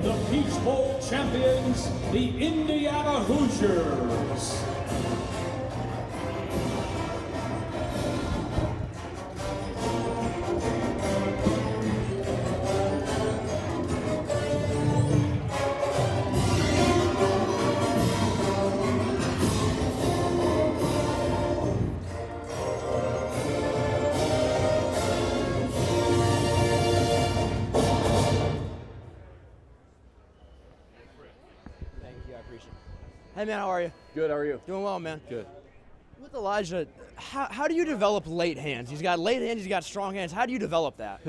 the Peach Bowl champions, the Indiana Hoosiers. Hey man, how are you? Good, how are you? Doing well, man. Good. With Elijah, how do you develop late hands? He's got late hands, he's got strong hands. How do you develop that?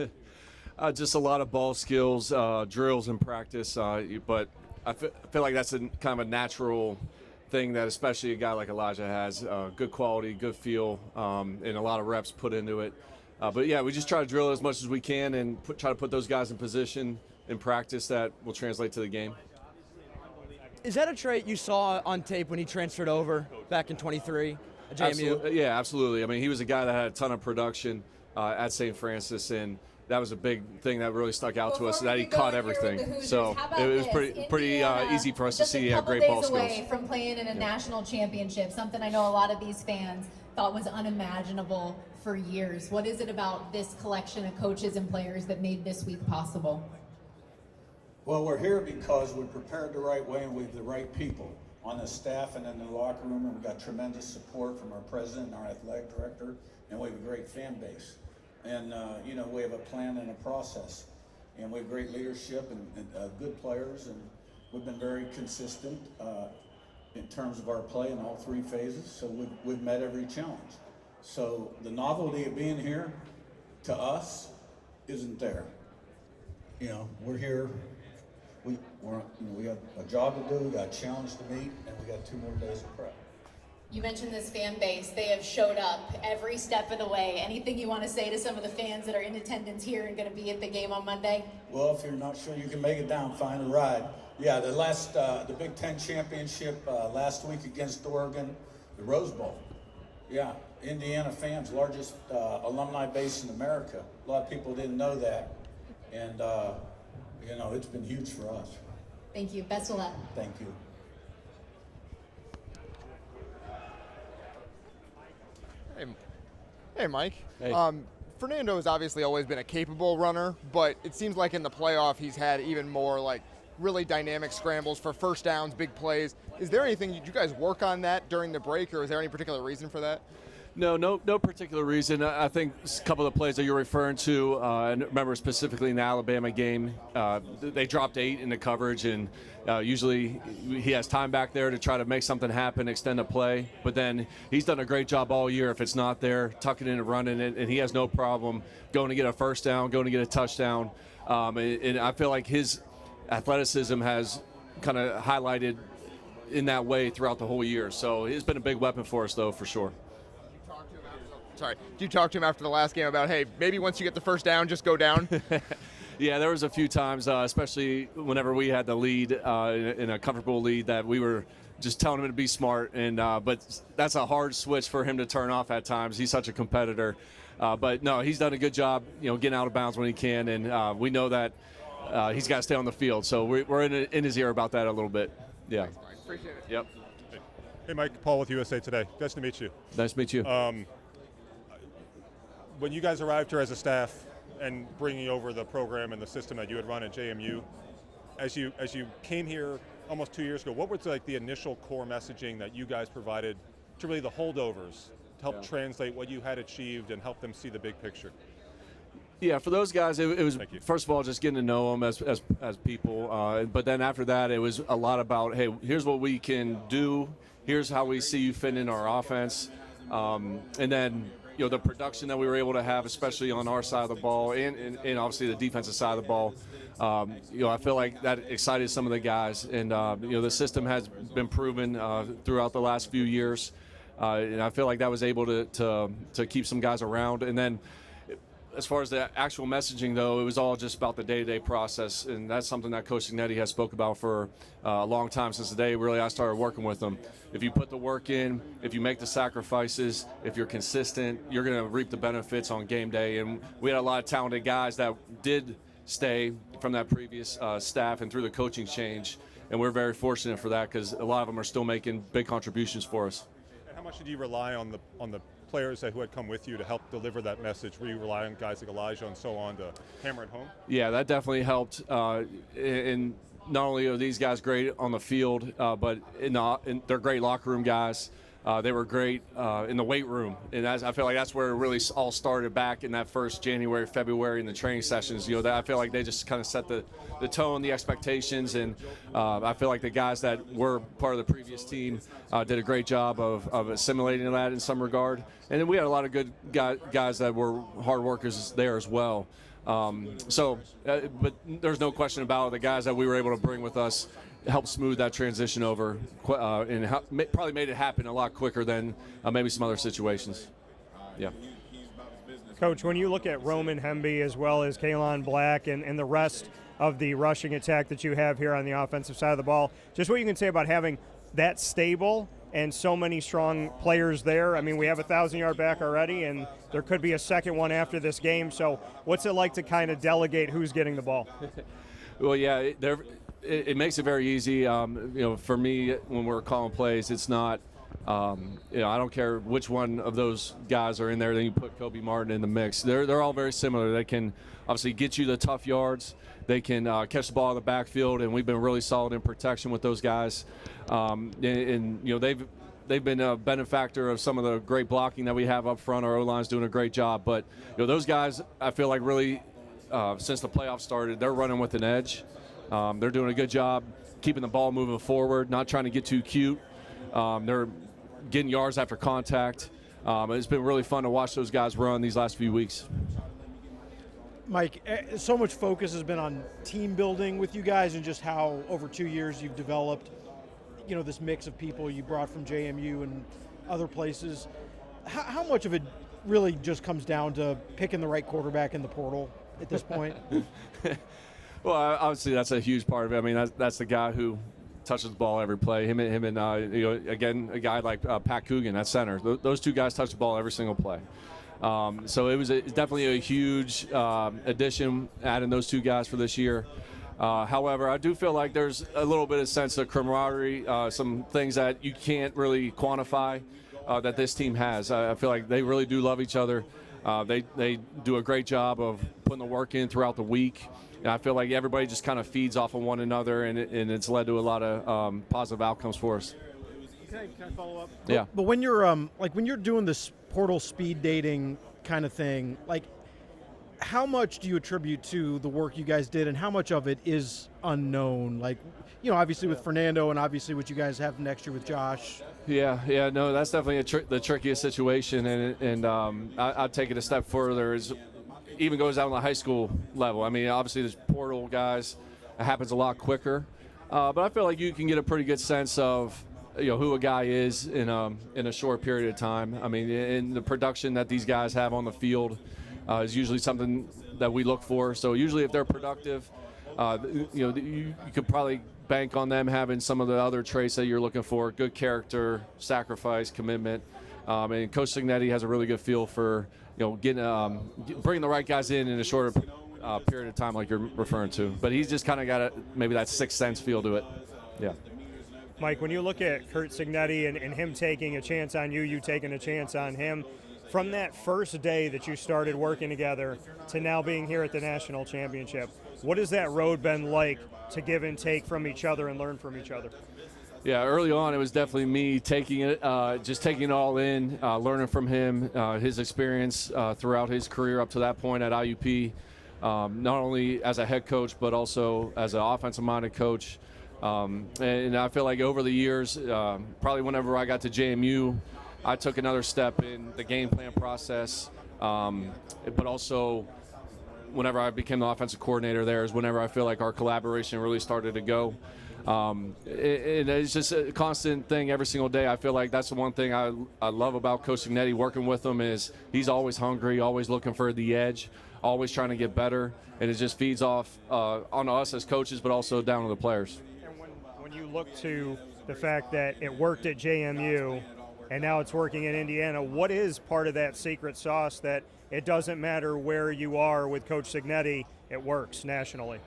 Just a lot of ball skills, drills in practice, but I feel like that's kind of a natural thing that especially a guy like Elijah has. Good quality, good feel, and a lot of reps put into it. But yeah, we just try to drill as much as we can and try to put those guys in position in practice that will translate to the game. Is that a trait you saw on tape when he transferred over back in 23 at JMU? Absolutely. Yeah, absolutely. I mean, he was a guy that had a ton of production at St. Francis, and that was a big thing that really stuck out to us, that he caught everything. So it was pretty easy for us to see he had great ball skills. Just a couple days away from playing in a national championship, something I know a lot of these fans thought was unimaginable for years. What is it about this collection of coaches and players that made this week possible? Well, we're here because we prepared the right way and we have the right people on the staff and in the locker room, and we've got tremendous support from our president and our athletic director, and we have a great fan base. And, we have a plan and a process, and we have great leadership and good players, and we've been very consistent in terms of our play in all three phases, so we've met every challenge. So the novelty of being here, to us, isn't there. We're here. We got a job to do, we got a challenge to meet, and we got 2 more days of prep. You mentioned this fan base. They have showed up every step of the way. Anything you want to say to some of the fans that are in attendance here and going to be at the game on Monday? Well, if you're not sure you can make it down, find a ride. Yeah, the Big Ten championship last week against Oregon, the Rose Bowl. Yeah, Indiana fans, largest alumni base in America. A lot of people didn't know that, and it's been huge for us. Thank you. Best of luck. Thank you. Hey, Mike. Hey. Fernando has obviously always been a capable runner, but it seems like in the playoff he's had even more really dynamic scrambles for first downs, big plays. Is there anything, did you guys work on that during the break, or is there any particular reason for that? No particular reason. I think a couple of the plays that you're referring to, and remember specifically in the Alabama game, they dropped 8 in the coverage, and usually he has time back there to try to make something happen, extend a play. But then he's done a great job all year. If it's not there, tucking in and running it, and he has no problem going to get a first down, going to get a touchdown. And I feel like his athleticism has kind of highlighted in that way throughout the whole year. So he's been a big weapon for us, though, for sure. Did you talk to him after the last game about, hey, maybe once you get the first down, just go down? Yeah, there was a few times, especially whenever we had the lead in a comfortable lead, that we were just telling him to be smart. And but that's a hard switch for him to turn off at times. He's such a competitor. But no, he's done a good job, getting out of bounds when he can. And we know that he's got to stay on the field. So we're in his ear about that a little bit. Yeah. Thanks, Mike. Appreciate it. Yep. Hey, Mike. Paul with USA Today. Nice to meet you. Nice to meet you. When you guys arrived here as a staff and bringing over the program and the system that you had run at JMU, as you came here almost 2 years ago, what was the initial core messaging that you guys provided to really the holdovers to help translate what you had achieved and help them see the big picture? Yeah, for those guys, it was first of all just getting to know them as people, but then after that, it was a lot about, hey, here's what we can do, here's how we see you fit in our offense, and then the production that we were able to have, especially on our side of the ball, and obviously the defensive side of the ball. I feel like that excited some of the guys, and the system has been proven throughout the last few years, and I feel like that was able to keep some guys around. And then as far as the actual messaging, though, it was all just about the day-to-day process, and that's something that Coach Signetti has spoke about for a long time, since the day really I started working with him. If you put the work in, if you make the sacrifices, if you're consistent, you're going to reap the benefits on game day. And we had a lot of talented guys that did stay from that previous staff and through the coaching change. And we're very fortunate for that because a lot of them are still making big contributions for us. And how much did you rely on the players who had come with you to help deliver that message? Were you relying on guys like Elijah and so on to hammer it home? Yeah, that definitely helped. And not only are these guys great on the field, but they're great locker room guys. They were great in the weight room, and I feel like that's where it really all started back in that first January, February in the training sessions. I feel like they just kind of set the tone, the expectations, and I feel like the guys that were part of the previous team did a great job of assimilating that in some regard. And then we had a lot of good guys that were hard workers there as well. But there's no question about it, the guys that we were able to bring with us helped smooth that transition over and probably made it happen a lot quicker than maybe some other situations. Yeah. Coach, when you look at Roman Hemby as well as Kaelon Black and the rest of the rushing attack that you have here on the offensive side of the ball, just what you can say about having that stable and so many strong players there. I mean, we have a 1,000-yard back already, and there could be a second one after this game. So what's it like to kind of delegate who's getting the ball? Well, yeah, it makes it very easy. For me, when we're calling plays, it's not, I don't care which one of those guys are in there. Then you put Kobe Martin in the mix. They're all very similar. They can obviously get you the tough yards. They can catch the ball in the backfield, and we've been really solid in protection with those guys. They've been a benefactor of some of the great blocking that we have up front. Our O-line's doing a great job. But those guys, I feel like really, since the playoffs started, they're running with an edge. They're doing a good job keeping the ball moving forward, not trying to get too cute. They're getting yards after contact. It's been really fun to watch those guys run these last few weeks. Mike, so much focus has been on team building with you guys and just how over 2 years you've developed, this mix of people you brought from JMU and other places. How much of it really just comes down to picking the right quarterback in the portal at this point? Well, obviously that's a huge part of it. I mean, that's the guy who touches the ball every play. Him and again, a guy like Pat Coogan at center. Those two guys touch the ball every single play. So it's definitely a huge addition, adding those two guys for this year. However, I do feel like there's a little bit of sense of camaraderie, some things that you can't really quantify that this team has. I feel like they really do love each other. They do a great job of putting the work in throughout the week. And I feel like everybody just kind of feeds off of one another, and it's led to a lot of positive outcomes for us. Can I follow up? Yeah. But when you're when you're doing this portal speed dating kind of thing, how much do you attribute to the work you guys did, and how much of it is unknown? Obviously with Fernando, and obviously what you guys have next year with Josh. Yeah, no, that's definitely the trickiest situation, and I'd take it a step further. Even goes out on the high school level. I mean, obviously there's portal guys. It happens a lot quicker, but I feel like you can get a pretty good sense of who a guy is in a short period of time. I mean, in the production that these guys have on the field is usually something that we look for. So usually if they're productive, you could probably bank on them having some of the other traits that you're looking for: good character, sacrifice, commitment. And Coach Signetti has a really good feel for bringing the right guys in a shorter period of time, like you're referring to. But he's just kind of got maybe that sixth sense feel to it. Yeah. Mike, when you look at Curt Signetti and him taking a chance on you taking a chance on him, from that first day that you started working together to now being here at the national championship, what has that road been like to give and take from each other and learn from each other? Yeah, early on it was definitely me taking it, just taking it all in, learning from him, his experience throughout his career up to that point at IUP, not only as a head coach but also as an offensive-minded coach. And I feel like over the years, probably whenever I got to JMU, I took another step in the game plan process, but also whenever I became the offensive coordinator there is whenever I feel like our collaboration really started to go. And it's just a constant thing every single day. I feel like that's the one thing I love about Coach Signetti, working with him, is he's always hungry, always looking for the edge, always trying to get better, and it just feeds off on us as coaches, but also down to the players. And when you look to the fact that it worked at JMU and now it's working in Indiana, what is part of that secret sauce that it doesn't matter where you are with Coach Signetti, it works nationally?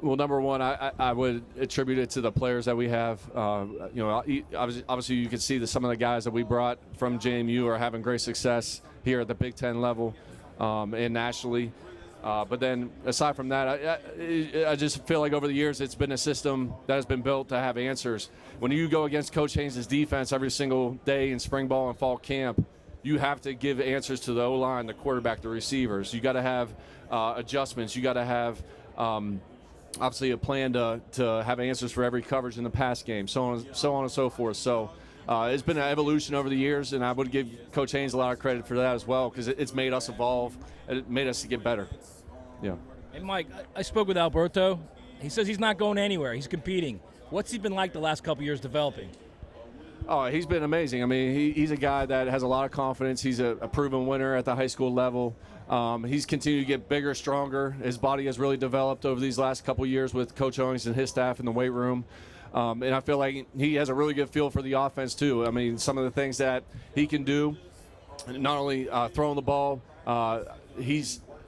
Well, number one, I would attribute it to the players that we have. Obviously you can see that some of the guys that we brought from JMU are having great success here at the Big Ten level and nationally. But then aside from that, I just feel like over the years it's been a system that has been built to have answers. When you go against Coach Haynes' defense every single day in spring ball and fall camp, you have to give answers to the O-line, the quarterback, the receivers. You got to have adjustments. You got to have obviously a plan to have answers for every coverage in the pass game, so on and so forth. So it's been an evolution over the years, and I would give Coach Haynes a lot of credit for that as well, because it's made us evolve and it made us to get better. Yeah. Hey, Mike, I spoke with Alberto. He says he's not going anywhere. He's competing. What's he been like the last couple years developing? Oh, he's been amazing. I mean, he's a guy that has a lot of confidence. He's a proven winner at the high school level. He's continued to get bigger, stronger. His body has really developed over these last couple years with Coach Owings and his staff in the weight room. And I feel like he has a really good feel for the offense, too. I mean, some of the things that he can do, not only throwing the ball,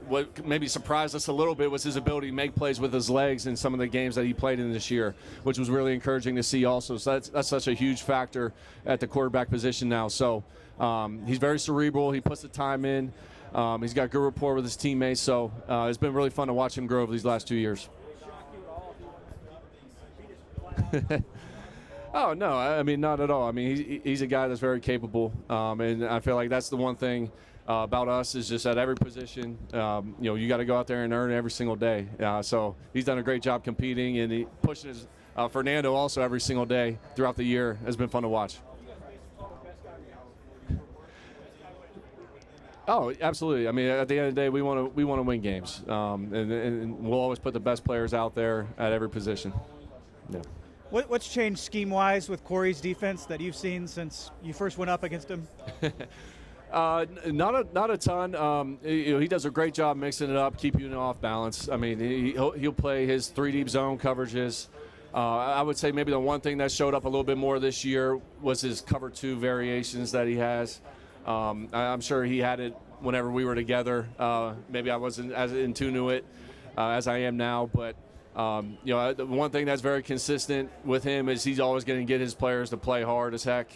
what maybe surprised us a little bit was his ability to make plays with his legs in some of the games that he played in this year, which was really encouraging to see also. So that's such a huge factor at the quarterback position now. So he's very cerebral. He puts the time in. He's got good rapport with his teammates. So it's been really fun to watch him grow over these last 2 years. Oh, no, I mean, not at all. I mean, he's a guy that's very capable. And I feel like that's the one thing about us is just at every position, you got to go out there and earn it every single day. So he's done a great job competing, and he pushes Fernando also every single day throughout the year. Has been fun to watch. Oh, absolutely. I mean, at the end of the day, we want to win games, and we'll always put the best players out there at every position. Yeah. What's changed scheme-wise with Corey's defense that you've seen since you first went up against him? Not a ton. He does a great job mixing it up, keeping it off balance. I mean, he'll play his 3 deep zone coverages. I would say maybe the one thing that showed up a little bit more this year was his cover 2 variations that he has. I'm sure he had it whenever we were together. Maybe I wasn't as in tune to it as I am now, but the one thing that's very consistent with him is he's always going to get his players to play hard as heck.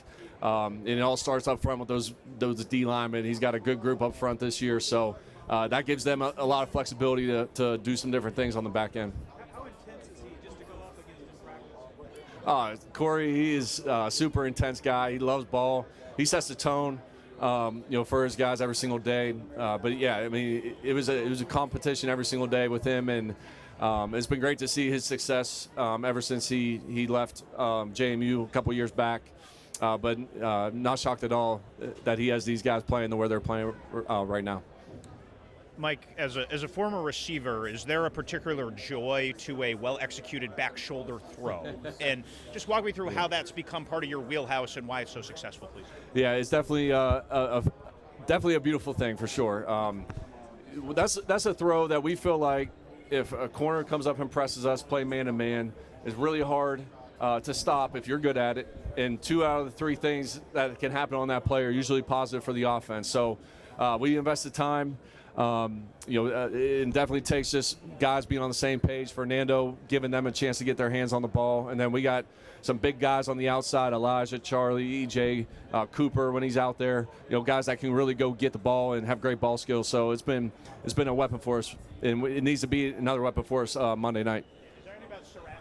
And it all starts up front with those D linemen. He's got a good group up front this year, so that gives them a lot of flexibility to do some different things on the back end. How intense is he just to go up against him in practice? Corey, he is a super intense guy. He loves ball. He sets the tone, for his guys every single day. But yeah, I mean, it was a competition every single day with him, and it's been great to see his success ever since he left JMU a couple years back. But not shocked at all that he has these guys playing the way they're playing right now. Mike, as a former receiver, is there a particular joy to a well-executed back shoulder throw? And just walk me through how that's become part of your wheelhouse and why it's so successful, please. Yeah, it's definitely a beautiful thing for sure. That's a throw that we feel like if a corner comes up and presses us, play man-to-man, is really hard to stop if you're good at it. And 2 out of the 3 things that can happen on that play are usually positive for the offense. So we invested time. It definitely takes just guys being on the same page. Fernando giving them a chance to get their hands on the ball, and then we got some big guys on the outside: Elijah, Charlie, EJ, Cooper when he's out there. Guys that can really go get the ball and have great ball skills. So it's been a weapon for us, and it needs to be another weapon for us Monday night. Is there anything about surrounding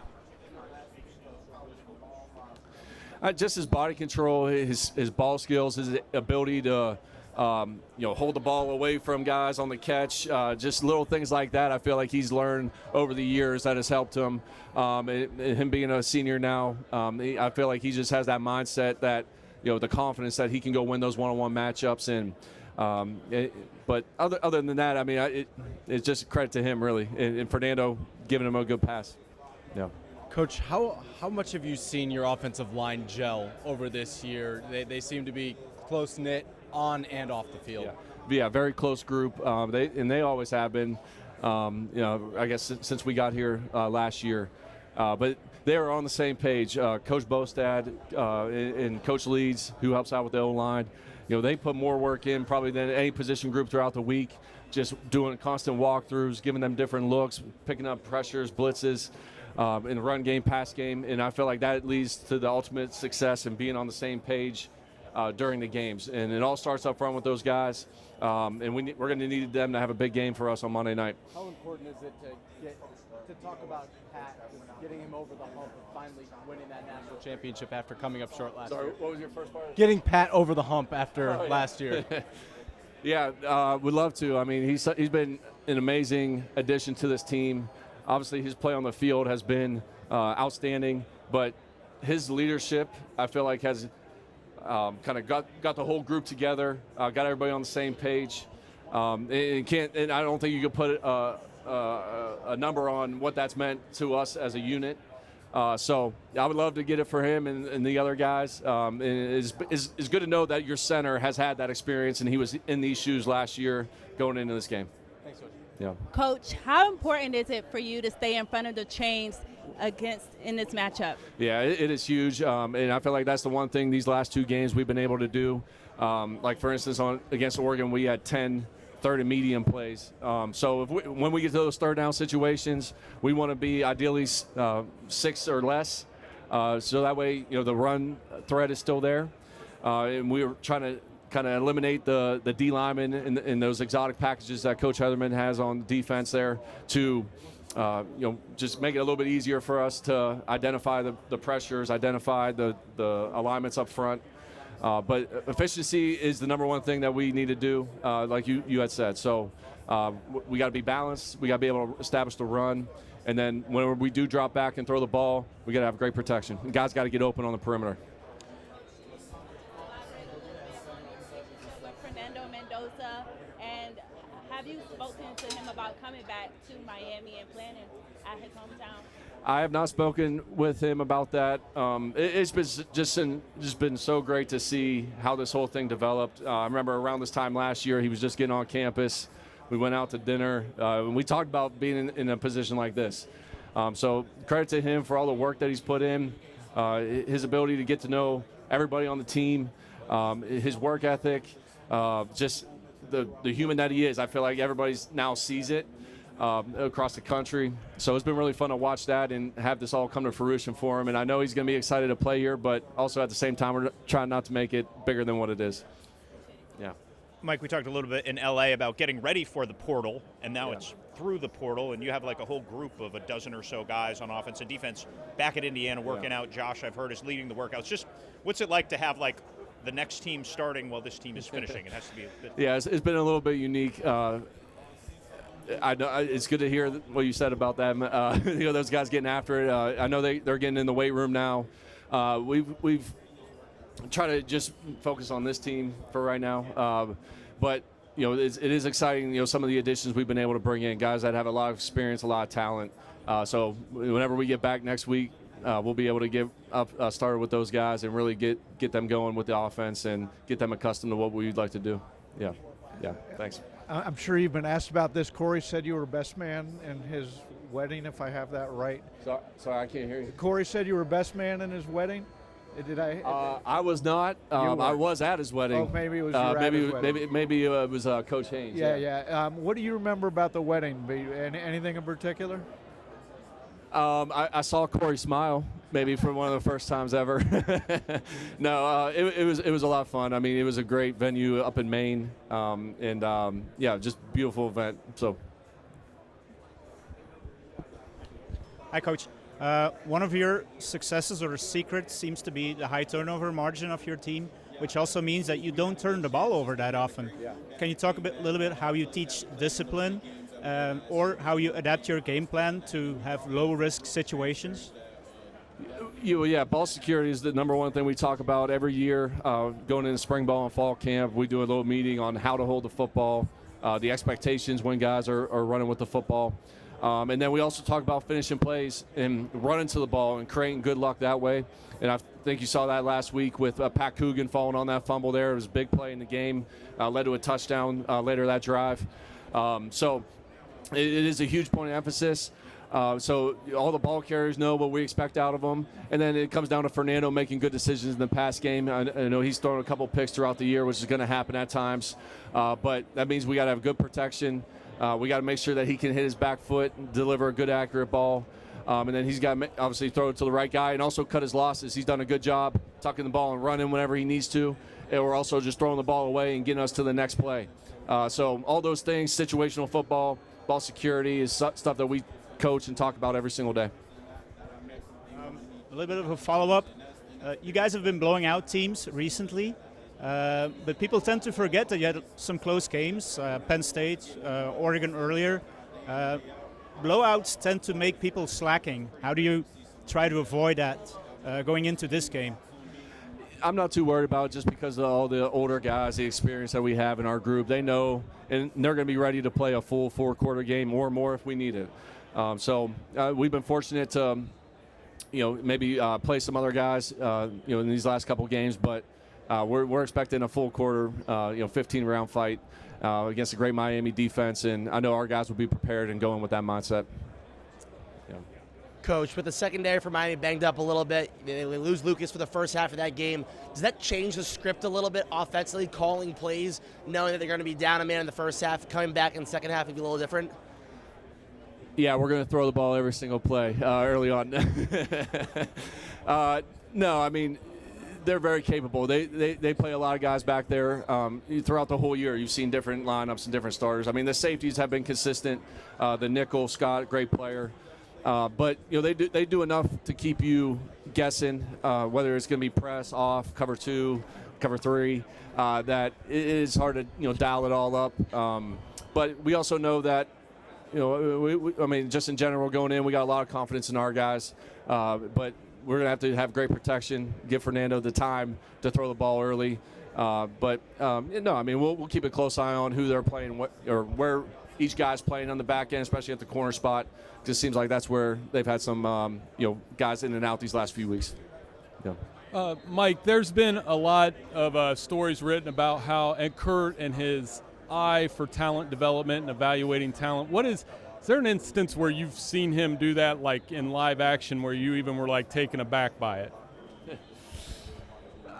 just his body control, his ball skills, his ability to hold the ball away from guys on the catch, just little things like that. I feel like he's learned over the years that has helped him. Him being a senior now, I feel like he just has that mindset that, the confidence that he can go win those one-on-one matchups. And but other than that, I mean, it's just a credit to him really, and Fernando giving him a good pass. Yeah. Coach, how much have you seen your offensive line gel over this year? They seem to be close-knit on and off the field. Yeah, very close group. They always have been, I guess since we got here last year. But they are on the same page. Coach Bostad and Coach Leeds, who helps out with the O-line, they put more work in probably than any position group throughout the week, just doing constant walkthroughs, giving them different looks, picking up pressures, blitzes, in the run game, pass game, and I feel like that leads to the ultimate success and being on the same page during the games. And it all starts up front with those guys, and we're going to need them to have a big game for us on Monday night. How important is it to talk about Pat, getting him over the hump of finally winning that national championship after coming up short last year? What was your first part? Getting Pat over the hump after last year. Yeah, would love to. I mean, he's been an amazing addition to this team. Obviously, his play on the field has been outstanding, but his leadership, I feel like, has kind of got the whole group together, got everybody on the same page. And I don't think you could put a number on what that's meant to us as a unit. So I would love to get it for him and the other guys. And it's good to know that your center has had that experience, and he was in these shoes last year going into this game. Thanks, Coach. Yeah. Coach, how important is it for you to stay in front of the chains in this matchup? Yeah, it is huge, and I feel like that's the one thing these last 2 games we've been able to do. Like, for instance, against Oregon, we had 10 third and medium plays. So when we get to those third down situations, we want to be ideally 6 or less, so that way the run threat is still there. And we were trying to kind of eliminate the D linemen in those exotic packages that Coach Heatherman has on defense there to just make it a little bit easier for us to identify the pressures, identify the alignments up front. But efficiency is the number one thing that we need to do, like you had said. So we got to be balanced. We got to be able to establish the run. And then whenever we do drop back and throw the ball, we got to have great protection. And guys got to get open on the perimeter. And have you spoken to him about coming back to Miami and playing at his hometown? I have not spoken with him about that. It's been just been so great to see how this whole thing developed. I remember around this time last year, he was just getting on campus. We went out to dinner, and we talked about being in a position like this. So credit to him for all the work that he's put in, his ability to get to know everybody on the team, his work ethic, just the human that he is. I feel like everybody's now sees it across the country. So it's been really fun to watch that and have this all come to fruition for him. And I know he's going to be excited to play here, but also at the same time, we're trying not to make it bigger than what it is. Yeah. Mike, we talked a little bit in LA about getting ready for the portal, and now it's through the portal, and you have like a whole group of a dozen or so guys on offense and defense back at Indiana working out. Josh, I've heard, is leading the workouts. Just what's it like to have like the next team starting while this team is finishing? It has to be a bit. Yeah, it's been a little bit unique. I know it's good to hear what you said about them. Those guys getting after it. I know they're getting in the weight room now. We've tried to just focus on this team for right now. But it is exciting. Some of the additions we've been able to bring in, guys that have a lot of experience, a lot of talent. So whenever we get back next week, we'll be able to get started with those guys and really get them going with the offense and get them accustomed to what we'd like to do. Yeah. Thanks. I'm sure you've been asked about this. Corey said you were best man in his wedding, if I have that right. Sorry, I can't hear you. Corey said you were best man in his wedding. Did I? I was not. I was at his wedding. Oh, maybe it was your at his wedding. Maybe it was Coach Haynes. Yeah. What do you remember about the wedding? Anything in particular? I saw Corey smile, maybe for one of the first times ever. No, it was a lot of fun. I mean, it was a great venue up in Maine, and just beautiful event. So, hi, Coach. One of your successes or secrets seems to be the high turnover margin of your team, which also means that you don't turn the ball over that often. Yeah. Can you talk a little bit how you teach discipline? Or how you adapt your game plan to have low-risk situations? Ball security is the number one thing we talk about every year. Going into spring ball and fall camp, we do a little meeting on how to hold the football, the expectations when guys are running with the football. And then we also talk about finishing plays and running to the ball and creating good luck that way. And I think you saw that last week with Pat Coogan falling on that fumble there. It was a big play in the game, led to a touchdown later that drive. So it is a huge point of emphasis. So all the ball carriers know what we expect out of them. And then it comes down to Fernando making good decisions in the pass game. I know he's thrown a couple picks throughout the year, which is going to happen at times. But that means we got to have good protection. We got to make sure that he can hit his back foot and deliver a good, accurate ball. And then he's got to obviously throw it to the right guy and also cut his losses. He's done a good job tucking the ball and running whenever he needs to. And we're also just throwing the ball away and getting us to the next play. So all those things, situational football, ball security, is stuff that we coach and talk about every single day. A little bit of a follow-up. You guys have been blowing out teams recently, but people tend to forget that you had some close games, Penn State, Oregon earlier. Blowouts tend to make people slacking. How do you try to avoid that going into this game? I'm not too worried about it just because of all the older guys, the experience that we have in our group. They know, and they're going to be ready to play a full four-quarter game or more if we need it. So we've been fortunate to, maybe play some other guys, in these last couple games. But we're expecting a full quarter, 15-round fight against a great Miami defense, and I know our guys will be prepared and going with that mindset. Coach, with the secondary for Miami banged up a little bit, they lose Lucas for the first half of that game. Does that change the script a little bit offensively, calling plays, knowing that they're going to be down a man in the first half, coming back in the second half and be a little different? Yeah, we're going to throw the ball every single play early on. No, I mean, they're very capable. They play a lot of guys back there. Throughout the whole year, you've seen different lineups and different starters. I mean, the safeties have been consistent. The nickel, Scott, great player. But they do enough to keep you guessing whether it's going to be press, off, cover 2, cover 3. That it is hard to dial it all up. But we also know that just in general going in, we got a lot of confidence in our guys. But we're going to have great protection, give Fernando the time to throw the ball early. We'll keep a close eye on who they're playing, where each guy's playing on the back end, especially at the corner spot. Just seems like that's where they've had some guys in and out these last few weeks. Yeah. Mike, there's been a lot of stories written about how Kurt and his eye for talent development and evaluating talent. Is there an instance where you've seen him do that, like in live action, where you even were like taken aback by it?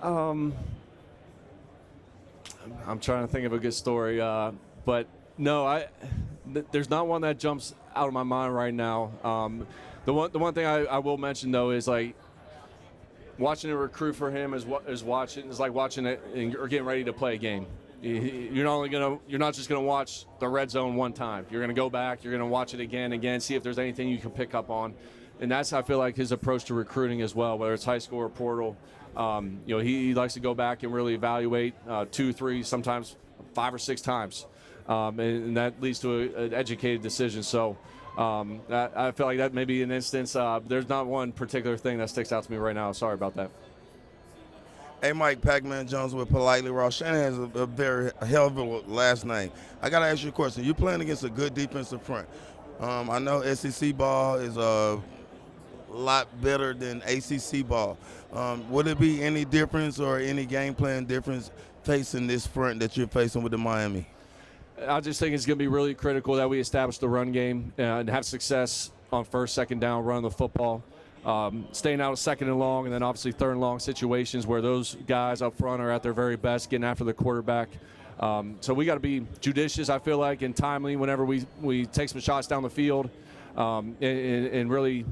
I'm trying to think of a good story, but no, there's not one that jumps out of my mind right now. The one thing I will mention though is like watching a recruit for him is like watching it or getting ready to play a game. You're not just gonna watch the red zone one time. You're gonna go back. You're gonna watch it again, see if there's anything you can pick up on, and that's I feel like his approach to recruiting as well, whether it's high school or portal. He likes to go back and really evaluate 2, 3, sometimes 5 or 6 times. And that leads to an educated decision. So I feel like that may be an instance. There's not one particular thing that sticks out to me right now. Sorry about that. Hey, Mike, Pac-Man Jones with Politely Raw. Shanahan has a hell of a last name. I got to ask you a question. You're playing against a good defensive front. I know SEC ball is a lot better than ACC ball. Would it be any difference or any game plan difference facing this front that you're facing with the Miami? I just think it's going to be really critical that we establish the run game and have success on first, second down, running the football. Staying out of second and long, and then obviously third and long situations where those guys up front are at their very best, getting after the quarterback. So we got to be judicious, I feel like, and timely whenever we take some shots down the field, and really.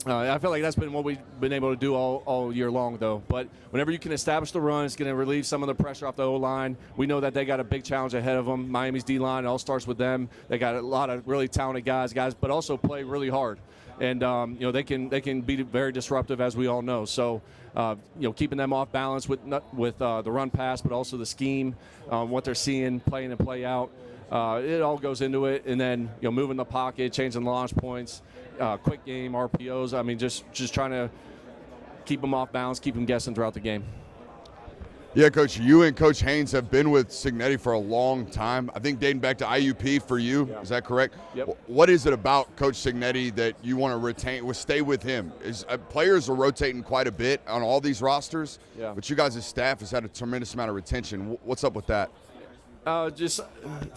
I feel like that's been what we've been able to do all year long, though. But whenever you can establish the run, it's going to relieve some of the pressure off the O-line. We know that they got a big challenge ahead of them. Miami's D-line, it all starts with them. They got a lot of really talented guys, but also play really hard. And, they can be very disruptive, as we all know. So, keeping them off balance with the run pass, but also the scheme, what they're seeing, play in and play out. It all goes into it. And then, moving the pocket, changing launch points, quick game, RPOs. I mean, just trying to keep them off balance, keep them guessing throughout the game. Yeah, Coach, you and Coach Haynes have been with Cignetti for a long time. I think dating back to IUP for you. Yeah. Is that correct? Yep. What is it about Coach Cignetti that you want to retain, stay with him? Players are rotating quite a bit on all these rosters, but you guys' staff has had a tremendous amount of retention. What's up with that? Just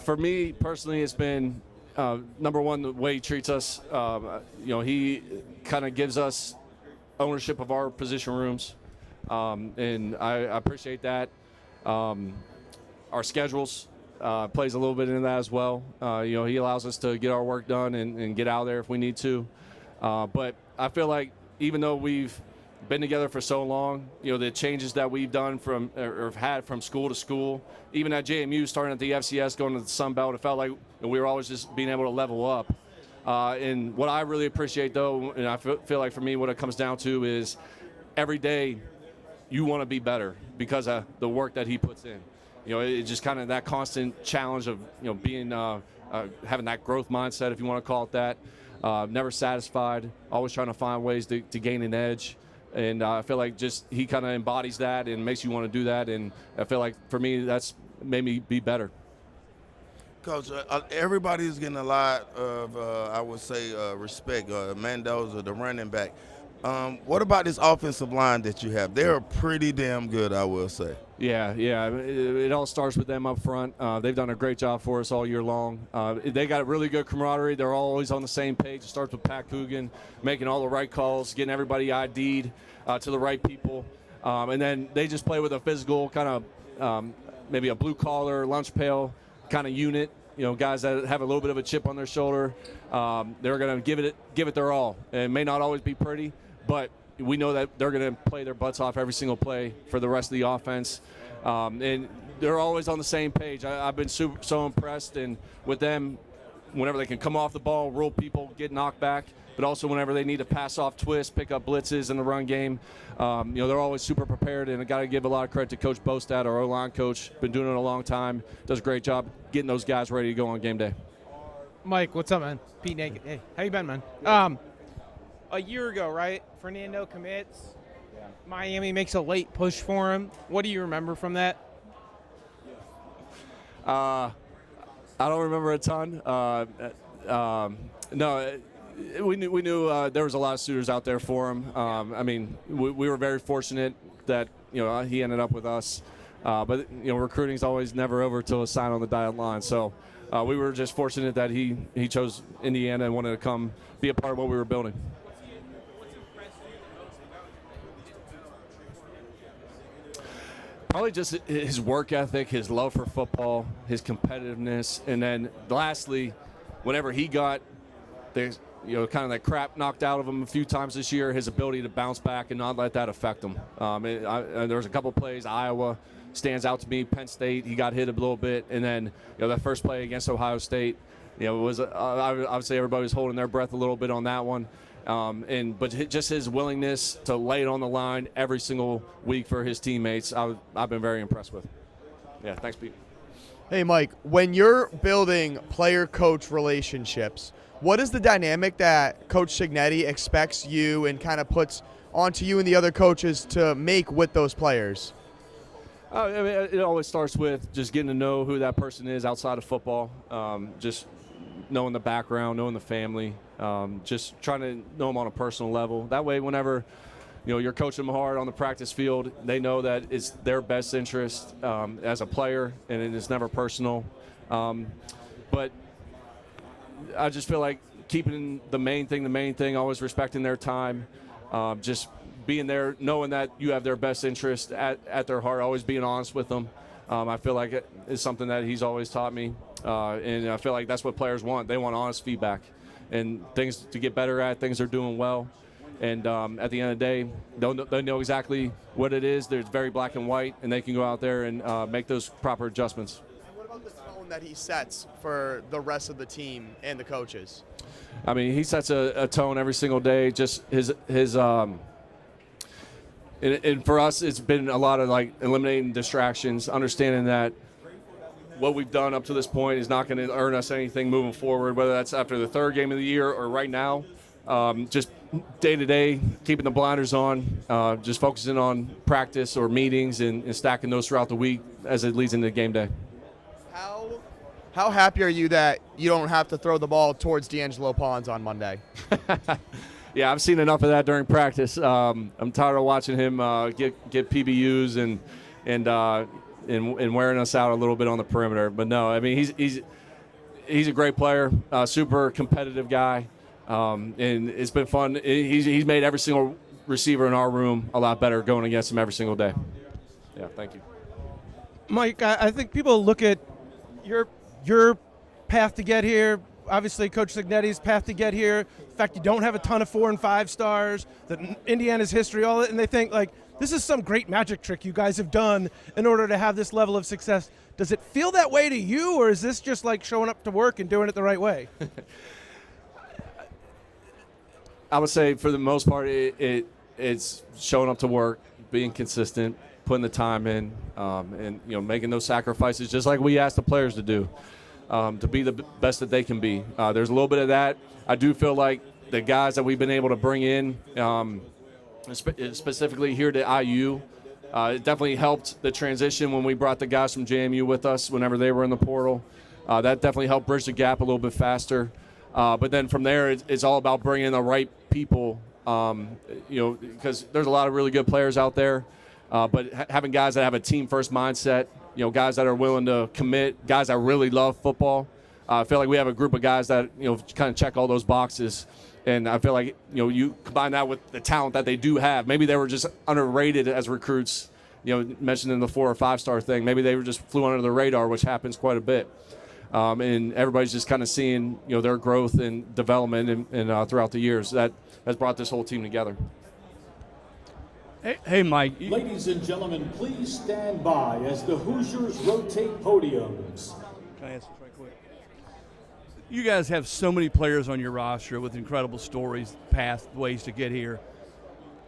for me personally, it's been number one, the way he treats us. He kind of gives us ownership of our position rooms, and I appreciate that. Our schedules plays a little bit into that as well. He allows us to get our work done and get out there if we need to. But I feel like even though we've been together for so long, the changes that we've done or had from school to school, even at JMU, starting at the FCS, going to the Sun Belt, it felt like we were always just being able to level up. And what I really appreciate, though, and I feel like for me what it comes down to is every day you want to be better because of the work that he puts in. It's just kind of that constant challenge of, being having that growth mindset, if you want to call it that. Never satisfied, always trying to find ways to gain an edge. And I feel like just he kind of embodies that and makes you want to do that. And I feel like for me, that's made me be better. Coach, everybody is getting a lot of, I would say, respect. Mendoza, the running back. What about this offensive line that you have? They're pretty damn good, I will say. Yeah. It all starts with them up front. They've done a great job for us all year long. They got a really good camaraderie. They're always on the same page. It starts with Pat Coogan making all the right calls, getting everybody ID'd to the right people. And then they just play with a physical kind of maybe a blue-collar, lunch pail kind of unit. Guys that have a little bit of a chip on their shoulder. They're going to give it their all. It may not always be pretty, but we know that they're going to play their butts off every single play for the rest of the offense. And they're always on the same page. I've been so impressed with them whenever they can come off the ball, roll people, get knocked back, but also whenever they need to pass off twists, pick up blitzes in the run game. They're always super prepared, and I got to give a lot of credit to Coach Bostad, our O-line coach. Been doing it a long time. Does a great job getting those guys ready to go on game day. Mike, what's up, man? Pete Naked. Hey, how you been, man? A year ago, right? Fernando commits. Yeah. Miami makes a late push for him. What do you remember from that? I don't remember a ton. No, we knew there was a lot of suitors out there for him. We were very fortunate that he ended up with us. But recruiting's always never over till it's signed on the dotted line. So we were just fortunate that he chose Indiana and wanted to come be a part of what we were building. Probably just his work ethic, his love for football, his competitiveness, and then lastly, whenever he got kind of that crap knocked out of him a few times this year, his ability to bounce back and not let that affect him. There was a couple plays. Iowa stands out to me. Penn State, he got hit a little bit, and then that first play against Ohio State, it was I would say everybody was holding their breath a little bit on that one. But just his willingness to lay it on the line every single week for his teammates, I've been very impressed with. Yeah, thanks, Pete. Hey, Mike, when you're building player-coach relationships, what is the dynamic that Coach Cignetti expects you and kind of puts onto you and the other coaches to make with those players? It always starts with just getting to know who that person is outside of football, just knowing the background, knowing the family, just trying to know them on a personal level. That way, whenever you're coaching them hard on the practice field, they know that it's their best interest as a player, and it is never personal. But I just feel like keeping the main thing, always respecting their time, just being there, knowing that you have their best interest at their heart, always being honest with them. I feel like it is something that he's always taught me, and I feel like that's what players want. They want honest feedback and things to get better at, things they're doing well. And at the end of the day, they know exactly what it is. They're very black and white, and they can go out there and make those proper adjustments. And what about the tone that he sets for the rest of the team and the coaches? He sets a tone every single day. Just his and for us, it's been a lot of eliminating distractions, understanding that what we've done up to this point is not going to earn us anything moving forward, whether that's after the third game of the year or right now. Just day to day, keeping the blinders on, just focusing on practice or meetings and stacking those throughout the week as it leads into game day. How happy are you that you don't have to throw the ball towards D'Angelo Pons on Monday? Yeah, I've seen enough of that during practice. I'm tired of watching him get PBUs and wearing us out a little bit on the perimeter. But no, he's he's a great player, super competitive guy, and it's been fun. He's made every single receiver in our room a lot better going against him every single day. Yeah, thank you. Mike, I think people look at your path to get here, obviously Coach Cignetti's path to get here, the fact you don't have a ton of 4 and 5 stars, that Indiana's history, all that, and they think, like, this is some great magic trick you guys have done in order to have this level of success. Does it feel that way to you, or is this just like showing up to work and doing it the right way? I would say for the most part, it's showing up to work, being consistent, putting the time in, and making those sacrifices just like we ask the players to do, to be the best that they can be. There's a little bit of that. I do feel like the guys that we've been able to bring in, specifically here to IU, it definitely helped the transition when we brought the guys from JMU with us whenever they were in the portal. That definitely helped bridge the gap a little bit faster. But then from there, it's all about bringing the right people, because there's a lot of really good players out there. But having guys that have a team-first mindset, guys that are willing to commit, guys that really love football. I feel like we have a group of guys that, kind of check all those boxes. And I feel like, you combine that with the talent that they do have. Maybe they were just underrated as recruits, mentioned in the 4 or 5 star thing. Maybe they were just flew under the radar, which happens quite a bit. And everybody's just kind of seeing, their growth and development and throughout the years. That has brought this whole team together. Hey, Mike. Ladies and gentlemen, please stand by as the Hoosiers rotate podiums. Can I ask this right quick? You guys have so many players on your roster with incredible stories, pathways to get here.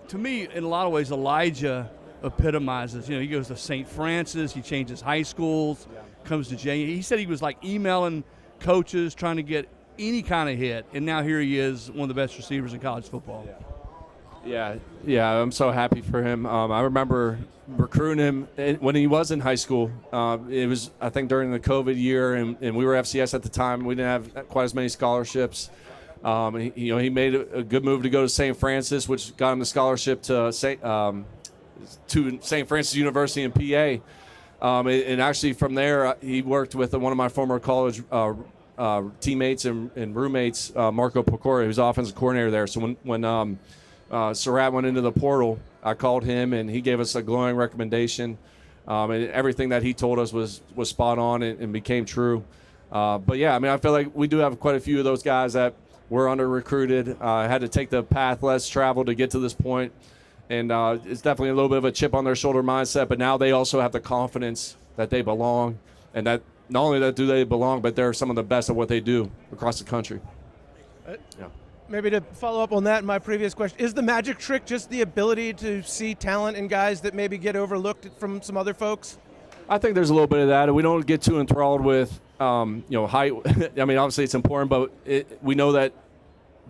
To me, in a lot of ways, Elijah epitomizes. He goes to St. Francis, he changes high schools, comes to JMU. He said he was like emailing coaches trying to get any kind of hit, and now here he is, one of the best receivers in college football. Yeah, I'm so happy for him. I remember recruiting him when he was in high school. It was, I think, during the COVID year, and we were FCS at the time. We didn't have quite as many scholarships. He made a good move to go to St. Francis, which got him the scholarship to St. Francis University in PA. And actually from there, he worked with one of my former college teammates and roommates, Marco Pecora, who's offensive coordinator there. So when Surratt went into the portal, I called him, and he gave us a glowing recommendation. And everything that he told us was spot on and became true. But, yeah, I feel like we do have quite a few of those guys that were under-recruited, had to take the path less traveled to get to this point. And it's definitely a little bit of a chip on their shoulder mindset, but now they also have the confidence that they belong, and that not only that do they belong, but they're some of the best at what they do across the country. Yeah. Maybe to follow up on that, my previous question, is the magic trick just the ability to see talent in guys that maybe get overlooked from some other folks? I think there's a little bit of that. We don't get too enthralled with, height. Obviously it's important, but we know that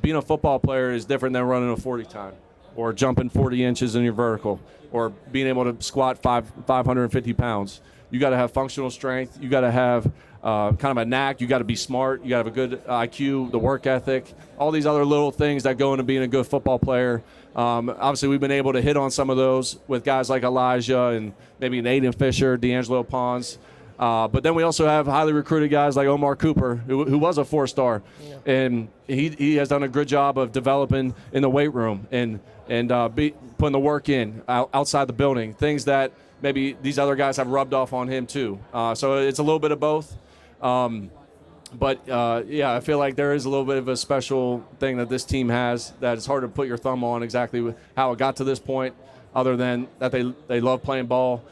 being a football player is different than running a 40 time or jumping 40 inches in your vertical or being able to squat 550 pounds. You got to have functional strength. You got to have kind of a knack. You got to be smart. You got to have a good IQ, the work ethic, all these other little things that go into being a good football player. Obviously, we've been able to hit on some of those with guys like Elijah and maybe an Aiden Fisher, D'Angelo Pons. But then we also have highly recruited guys like Omar Cooper, who was a 4-star. Yeah. And he has done a good job of developing in the weight room and putting the work in outside the building, things that maybe these other guys have rubbed off on him too. So it's a little bit of both. I feel like there is a little bit of a special thing that this team has that it's hard to put your thumb on exactly how it got to this point, other than that they love playing ball.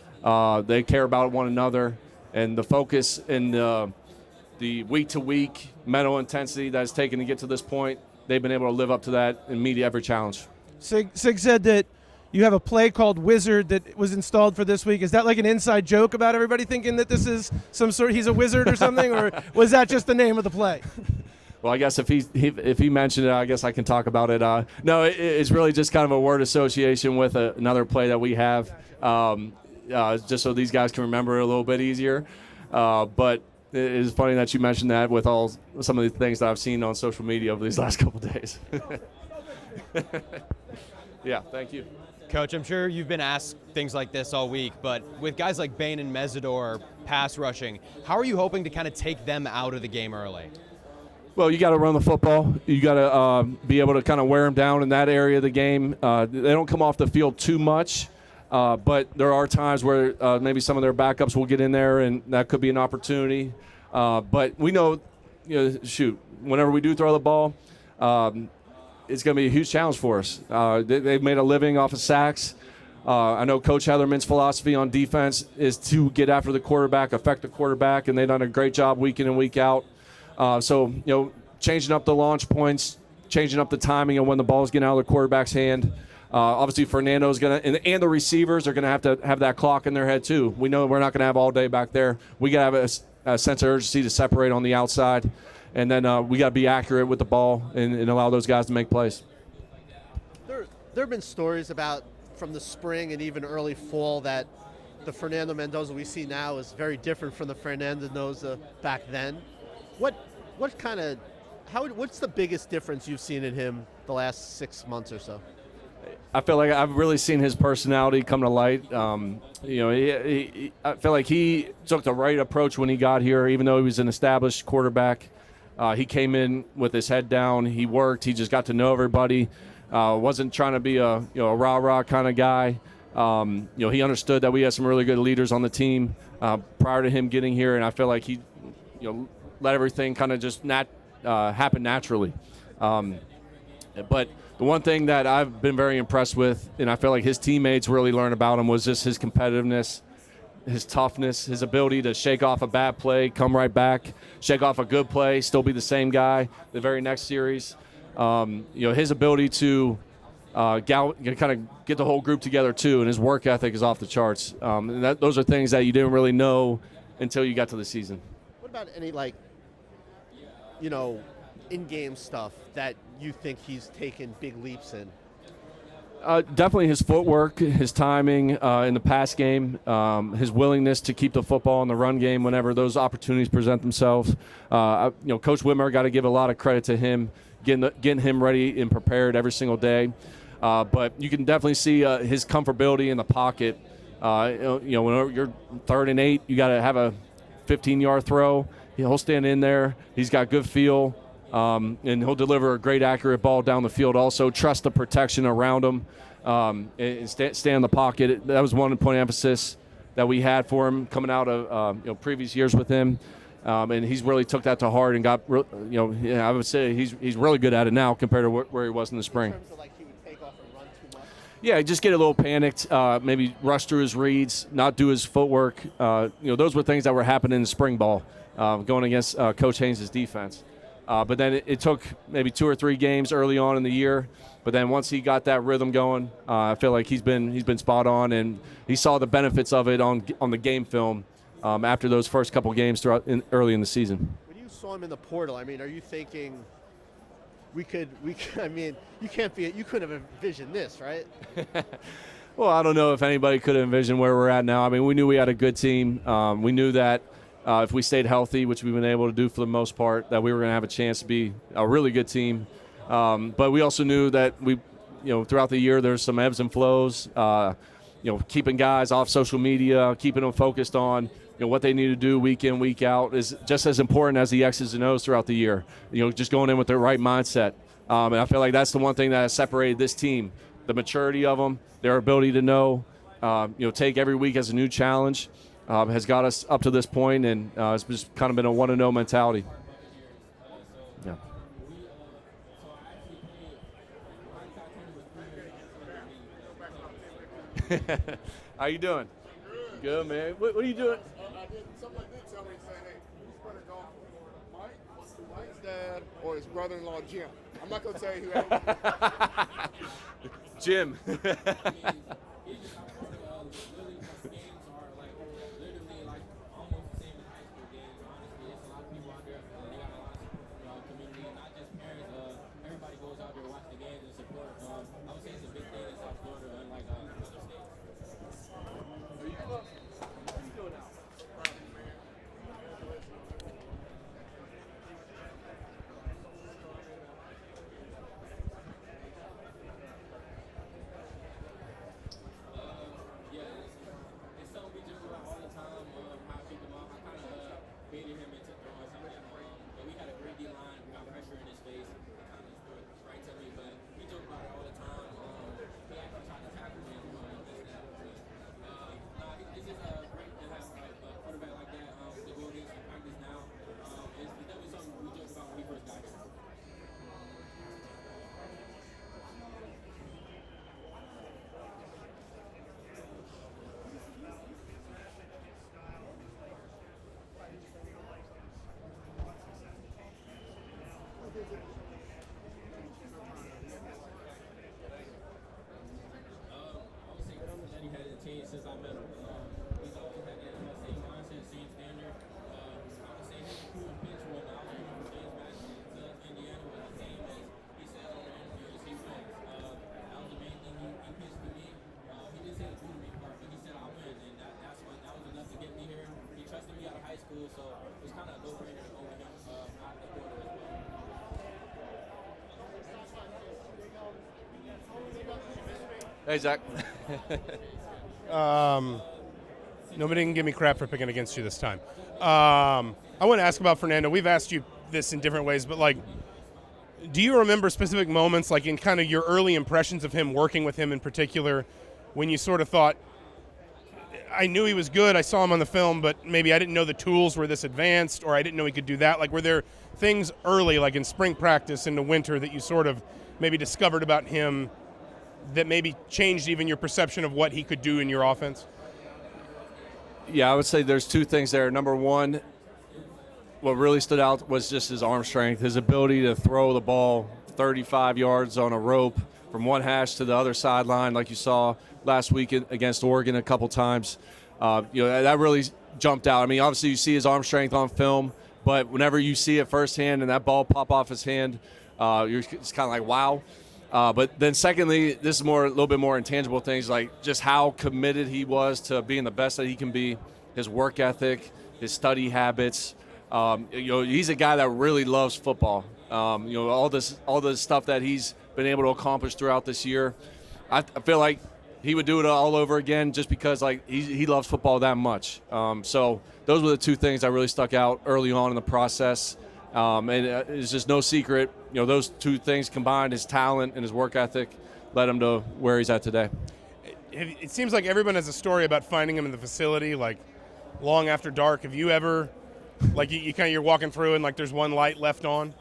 They care about one another, and the focus and the week-to-week mental intensity that it's taken to get to this point, they've been able to live up to that and meet every challenge. Sig said that you have a play called Wizard that was installed for this week. Is that like an inside joke about everybody thinking that this is he's a wizard or something, or was that just the name of the play? Well, I guess if he mentioned it, I guess I can talk about it. No, it's really just kind of a word association with another play that we have, just so these guys can remember it a little bit easier. But it is funny that you mentioned that with some of the things that I've seen on social media over these last couple of days. Yeah, thank you. Coach, I'm sure you've been asked things like this all week, but with guys like Bain and Mesidor pass rushing, how are you hoping to kind of take them out of the game early? Well, you got to run the football. You got to be able to kind of wear them down in that area of the game. They don't come off the field too much, but there are times where maybe some of their backups will get in there, and that could be an opportunity. But we know, whenever we do throw the ball, it's going to be a huge challenge for us. They've made a living off of sacks. I know Coach Heatherman's philosophy on defense is to get after the quarterback, affect the quarterback, and they've done a great job week in and week out. So, changing up the launch points, changing up the timing of when the ball's getting out of the quarterback's hand. Obviously, Fernando's going to, and the receivers are going to have that clock in their head too. We know we're not going to have all day back there. We got to have a sense of urgency to separate on the outside, and then we got to be accurate with the ball and allow those guys to make plays. There have been stories about from the spring and even early fall that the Fernando Mendoza we see now is very different from the Fernando Mendoza back then. What's the biggest difference you've seen in him the last 6 months or so? I feel like I've really seen his personality come to light. I feel like he took the right approach when he got here, even though he was an established quarterback. He came in with his head down. He worked. He just got to know everybody. Wasn't trying to be a rah-rah kind of guy. He understood that we had some really good leaders on the team prior to him getting here, and I feel like he let everything kind of just happen naturally. But the one thing that I've been very impressed with, and I feel like his teammates really learned about him, was just his competitiveness, his toughness, his ability to shake off a bad play, come right back, shake off a good play, still be the same guy the very next series. His ability to kind of get the whole group together too, and his work ethic is off the charts. And those are things that you didn't really know until you got to the season. What about any in-game stuff that you think he's taken big leaps in? Definitely his footwork, his timing in the pass game, his willingness to keep the football in the run game whenever those opportunities present themselves. Coach Whitmer, got to give a lot of credit to him, getting him ready and prepared every single day. But you can definitely see his comfortability in the pocket. When you're 3rd and 8, you got to have a 15-yard throw. He'll stand in there. He's got good feel. And he'll deliver a great, accurate ball down the field. Also, trust the protection around him and stay in the pocket. That was one point of emphasis that we had for him coming out of previous years with him. And he's really took that to heart and got, I would say he's really good at it now compared to where he was in the spring. In terms of he would take off and run too much? Yeah, just get a little panicked, maybe rush through his reads, not do his footwork. Those were things that were happening in the spring ball going against Coach Haynes' defense. But then it took maybe 2 or 3 games early on in the year. But then once he got that rhythm going, I feel like he's been spot on, and he saw the benefits of it on the game film after those first couple games early in the season. When you saw him in the portal, are you thinking you couldn't have envisioned this, right? Well, I don't know if anybody could have envisioned where we're at now. We knew we had a good team. We knew that if we stayed healthy, which we've been able to do for the most part, that we were going to have a chance to be a really good team. But we also knew that throughout the year there's some ebbs and flows. Keeping guys off social media, keeping them focused on what they need to do week in, week out is just as important as the X's and O's throughout the year. Just going in with the right mindset. And I feel like that's the one thing that has separated this team: the maturity of them, their ability to know, take every week as a new challenge. Has got us up to this point, and it's just kind of been a 1-0 mentality. Yeah. How you doing? Good, man. What are you doing? Somebody did tell me, hey, who's better golf, Mike's dad or his brother-in-law, Jim? I'm not going to tell you who. Jim. Hey, Zach. Nobody can give me crap for picking against you this time. I want to ask about Fernando. We've asked you this in different ways, but like, do you remember specific moments, like in kind of your early impressions of him, working with him in particular, when you sort of thought, I knew he was good, I saw him on the film, but maybe I didn't know the tools were this advanced, or I didn't know he could do that? Like, were there things early, like in spring practice in the winter, that you sort of maybe discovered about him that maybe changed even your perception of what he could do in your offense? Yeah, I would say there's two things there. Number one, what really stood out was just his arm strength, his ability to throw the ball 35 yards on a rope from one hash to the other sideline, like you saw last week against Oregon a couple times. That really jumped out. I mean, obviously you see his arm strength on film, but whenever you see it firsthand and that ball pop off his hand, it's kind of like, wow. But then secondly, this is a little bit more intangible things, like just how committed he was to being the best that he can be, his work ethic, his study habits. He's a guy that really loves football. All this stuff that he's been able to accomplish throughout this year. I feel like he would do it all over again just because like he loves football that much. So those were the two things that really stuck out early on in the process. And it's just no secret, those two things combined, his talent and his work ethic, led him to where he's at today. It seems like everyone has a story about finding him in the facility, like long after dark. Have you ever, like you're walking through and like there's one light left on?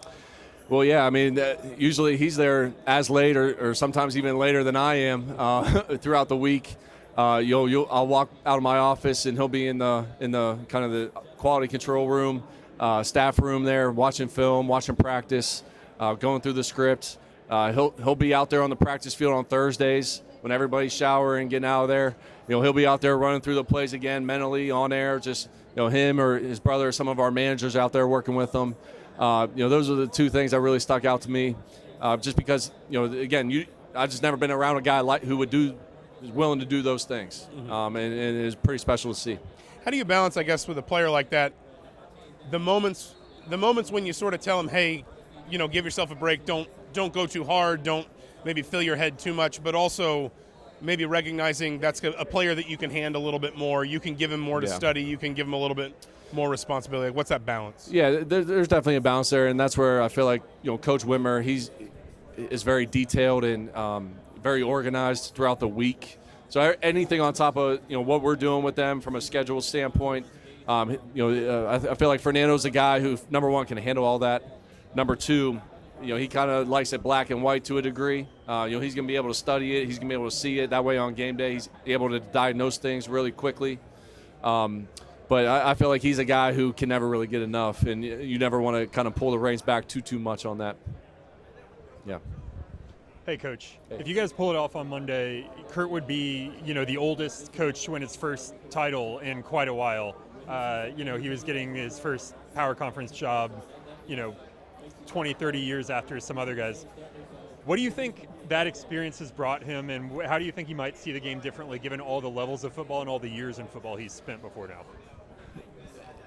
Well, yeah, I mean, usually he's there as late or sometimes even later than I am throughout the week. I'll walk out of my office and he'll be in the kind of the quality control room, staff room there, watching film, watching practice, going through the script. He'll be out there on the practice field on Thursdays when everybody's showering, getting out of there. He'll be out there running through the plays again, mentally on air. Just him or his brother, or some of our managers out there working with him. Those are the two things that really stuck out to me. Just because again, I just never been around a guy who is willing to do those things, and it's pretty special to see. How do you balance, I guess, with a player like that, the moments when you sort of tell him, hey, give yourself a break, don't go too hard, don't maybe fill your head too much, but also maybe recognizing that's a player that you can hand a little bit more, you can give him more to study, you can give him a little bit more responsibility. What's that balance? Yeah, there's definitely a balance there, and that's where I feel like Coach Wimmer, is very detailed and very organized throughout the week. So anything on top of what we're doing with them from a schedule standpoint, I feel like Fernando's a guy who, number one, can handle all that. Number two, he kind of likes it black and white to a degree. He's going to be able to study it. He's going to be able to see it. That way on game day, he's able to diagnose things really quickly. But I feel like he's a guy who can never really get enough, and you never want to kind of pull the reins back too much on that. Yeah. Hey, Coach. Hey. If you guys pull it off on Monday, Kurt would be, the oldest coach to win his first title in quite a while. He was getting his first power conference job, 20, 30 years after some other guys. What do you think that experience has brought him, and how do you think he might see the game differently given all the levels of football and all the years in football he's spent before now?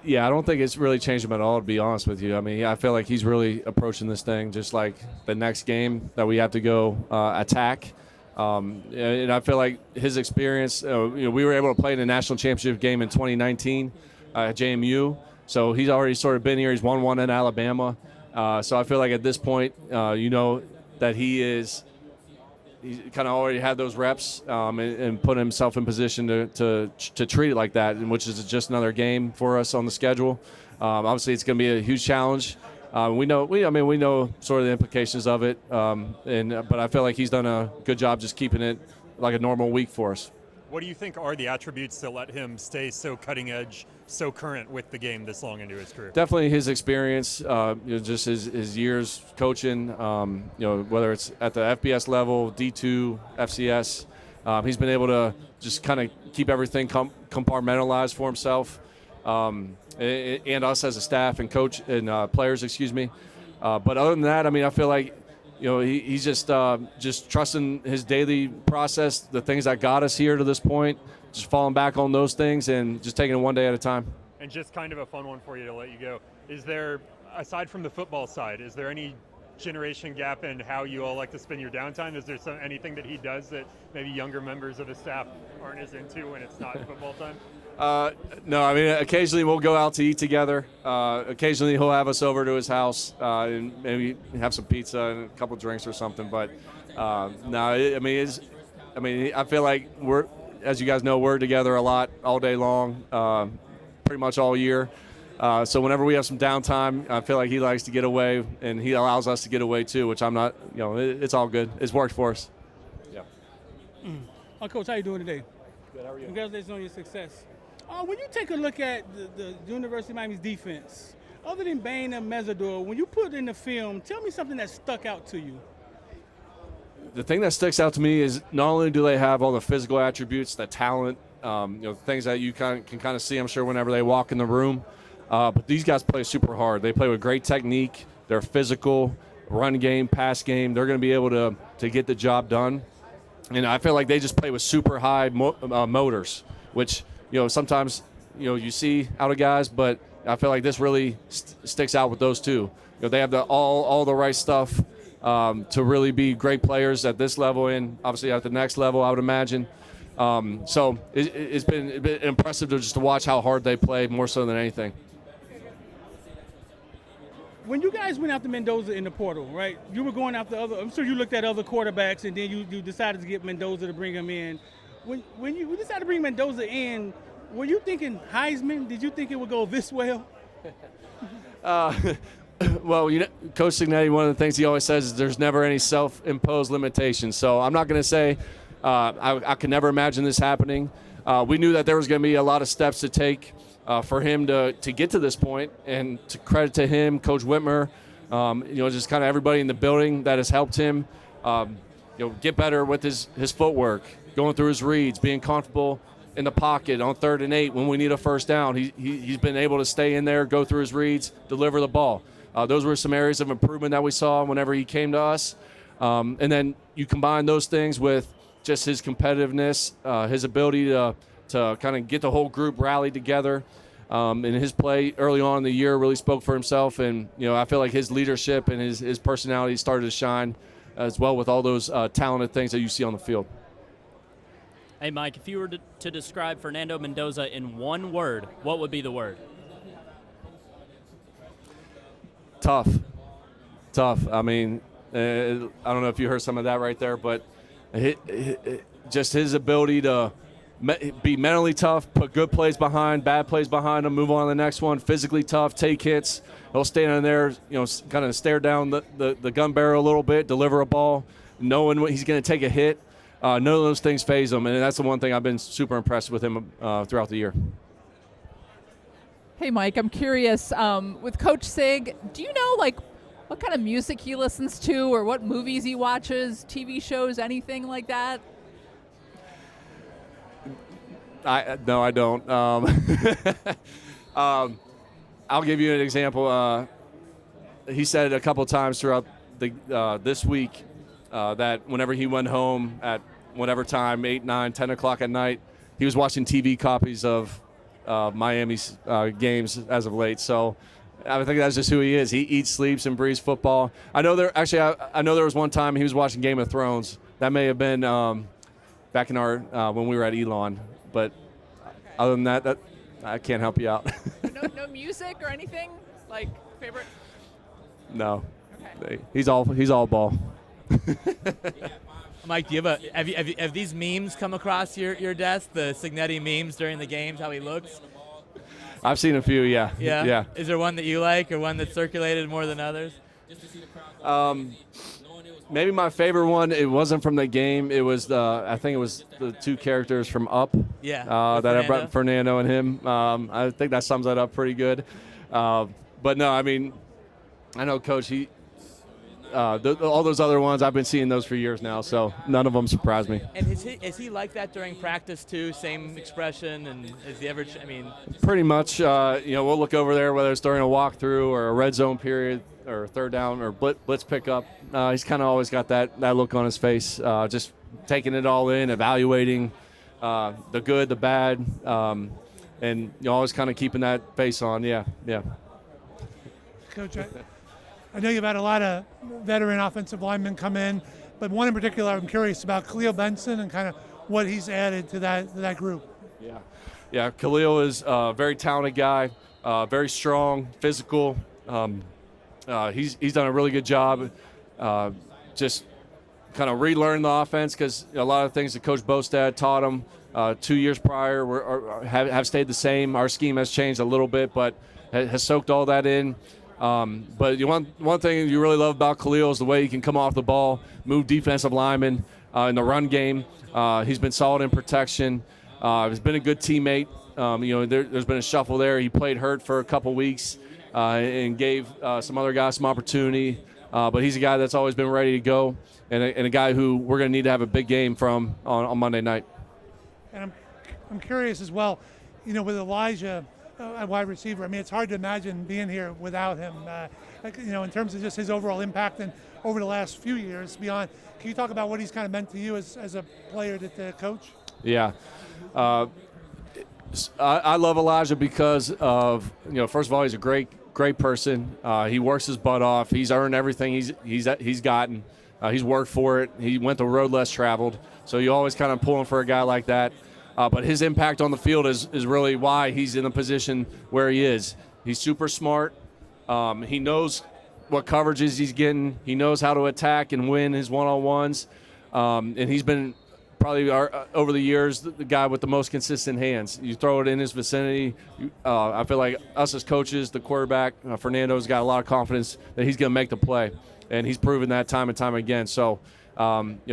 Yeah, I don't think it's really changed him at all, to be honest with you. I mean, I feel like he's really approaching this thing just like the next game that we have to go attack. And I feel like his experience, we were able to play in a national championship game in 2019 at JMU. So he's already sort of been here. He's won one in Alabama. So I feel like at this point, that he's kind of already had those reps and put himself in position to treat it like that, which is just another game for us on the schedule. Obviously, it's going to be a huge challenge. We know sort of the implications of it, but I feel like he's done a good job just keeping it like a normal week for us. What do you think are the attributes that let him stay so cutting edge, so current with the game this long into his career? Definitely his experience, just his years coaching, whether it's at the FBS level, D2, FCS. He's been able to just kind of keep everything compartmentalized for himself, and us as a staff and coach and players, excuse me. But other than that, I mean, I feel like, he's just trusting his daily process, the things that got us here to this point, just falling back on those things and just taking it one day at a time. And just kind of a fun one for you to let you go. Is there, aside from the football side, is there any generation gap in how you all like to spend your downtime? Is there anything that he does that maybe younger members of his staff aren't as into when it's not football time? No, I mean, occasionally we'll go out to eat together. Occasionally he'll have us over to his house and maybe have some pizza and a couple drinks or something. But no, I feel like as you guys know, we're together a lot all day long, pretty much all year. So whenever we have some downtime, I feel like he likes to get away, and he allows us to get away too, which I'm not, it's all good. It's worked for us. Yeah. Coach, how you doing today? Good, how are you? Congratulations on your success. When you take a look at the University of Miami's defense, other than Bain and Mesidor, when you put it in the film, tell me something that stuck out to you. The thing that sticks out to me is not only do they have all the physical attributes, the talent, things that you can kind of see, I'm sure, whenever they walk in the room, but these guys play super hard. They play with great technique. They're physical, run game, pass game. They're going to be able to get the job done. And I feel like they just play with super high motors, which, sometimes, you see out of guys, but I feel like this really sticks out with those two. They have all the right stuff to really be great players at this level and obviously at the next level, I would imagine. So it's been impressive to watch how hard they play, more so than anything. When you guys went after Mendoza in the portal, right? You were going after I'm sure you looked at other quarterbacks, and then you decided to get Mendoza to bring him in. When you decided to bring Mendoza in, were you thinking Heisman? Did you think it would go this well? Well, Coach Signetti, one of the things he always says is there's never any self-imposed limitations. So I'm not going to say I could never imagine this happening. We knew that there was going to be a lot of steps to take for him to get to this point, and to credit to him, Coach Whitmer, just kind of everybody in the building that has helped him, get better with his footwork, going through his reads, being comfortable in the pocket on 3rd and 8 when we need a first down. He's been able to stay in there, go through his reads, deliver the ball. Those were some areas of improvement that we saw whenever he came to us. And then you combine those things with just his competitiveness, his ability to kind of get the whole group rallied together. And his play early on in the year really spoke for himself. And, I feel like his leadership and his personality started to shine as well with all those talented things that you see on the field. Hey, Mike, if you were to describe Fernando Mendoza in one word, what would be the word? Tough. I mean, I don't know if you heard some of that right there, but just his ability to be mentally tough, put good plays behind, bad plays behind him, move on to the next one, physically tough, take hits. He'll stand in there, kind of stare down the gun barrel a little bit, deliver a ball, knowing he's going to take a hit. None of those things faze him, and that's the one thing I've been super impressed with him throughout the year. Hey, Mike, I'm curious, with Coach Sig, do you know, what kind of music he listens to or what movies he watches, TV shows, anything like that? No, I don't. I'll give you an example. He said a couple times throughout this week that whenever he went home at whatever time, 8, 9, 10 o'clock at night, he was watching TV copies of Miami's games as of late. So I think that's just who he is. He eats, sleeps, and breathes football. I know I know there was one time he was watching Game of Thrones. That may have been back in our when we were at Elon. But other than that, I can't help you out. No music or anything? Like favorite? No. Okay. He's all ball. Mike, do you have these memes come across your desk? The Signetti memes during the games, how he looks? I've seen a few, yeah. Yeah. Is there one that you like, or one that's circulated more than others? Maybe my favorite one. It wasn't from the game. It was I think it was the two characters from Up. Yeah. That I brought Fernando and him. I think that sums that up pretty good. But no, I mean, I know Coach. all those other ones, I've been seeing those for years now, so none of them surprise me. And is he like that during practice too? Same expression, and is he ever? I mean, Pretty much, we'll look over there whether it's during a walkthrough or a red zone period or third down or blitz pickup. He's kind of always got that look on his face, just taking it all in, evaluating the good, the bad, and always kind of keeping that face on. Yeah. Coach, I know you've had a lot of veteran offensive linemen come in, but one in particular I'm curious about, Khalil Benson, and kind of what he's added to that group. Yeah, Khalil is a very talented guy, very strong, physical. He's done a really good job just kind of relearning the offense, because a lot of things that Coach Bostad taught him 2 years prior have stayed the same. Our scheme has changed a little bit, but has soaked all that in. But one thing you really love about Khalil is the way he can come off the ball, move defensive linemen in the run game. He's been solid in protection. He's been a good teammate. There's been a shuffle there. He played hurt for a couple weeks and gave some other guys some opportunity. But he's a guy that's always been ready to go, and a guy who we're going to need to have a big game from on Monday night. And I'm curious as well, with Elijah at wide receiver, I mean, it's hard to imagine being here without him, in terms of just his overall impact and over the last few years beyond. Can you talk about what he's kind of meant to you as a player to coach? Yeah. I love Elijah because of, first of all, he's a great person. He works his butt off. He's earned everything he's gotten. He's worked for it. He went the road less traveled. So you always kind of pulling for a guy like that. But his impact on the field is really why he's in the position where he is. He's super smart. He knows what coverages he's getting. He knows how to attack and win his one-on-ones. And he's been probably over the years the guy with the most consistent hands. You throw it in his vicinity. I feel like us as coaches, the quarterback, Fernando's got a lot of confidence that he's going to make the play. And he's proven that time and time again. So,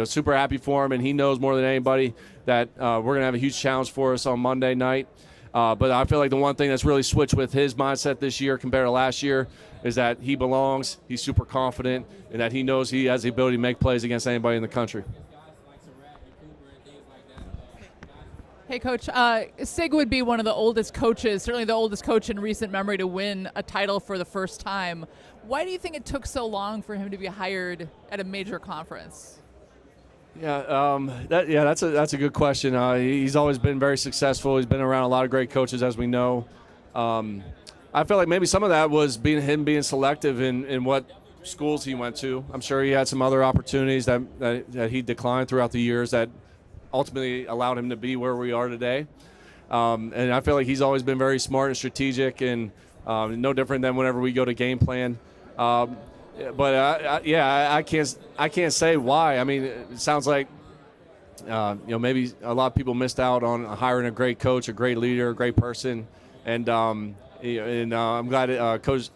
super happy for him, and he knows more than anybody that we're going to have a huge challenge for us on Monday night. But I feel like the one thing that's really switched with his mindset this year compared to last year is that he belongs, he's super confident, and that he knows he has the ability to make plays against anybody in the country. Hey, Coach, Sig would be one of the oldest coaches, certainly the oldest coach in recent memory to win a title for the first time. Why do you think it took so long for him to be hired at a major conference? That's a good question. He's always been very successful. He's been around a lot of great coaches, as we know. I feel like maybe some of that was him being selective in what schools he went to. I'm sure he had some other opportunities that he declined throughout the years that ultimately allowed him to be where we are today. And I feel like he's always been very smart and strategic, and no different than whenever we go to game plan. But I can't say why. I mean, it sounds like maybe a lot of people missed out on hiring a great coach, a great leader, a great person, and I'm glad Coach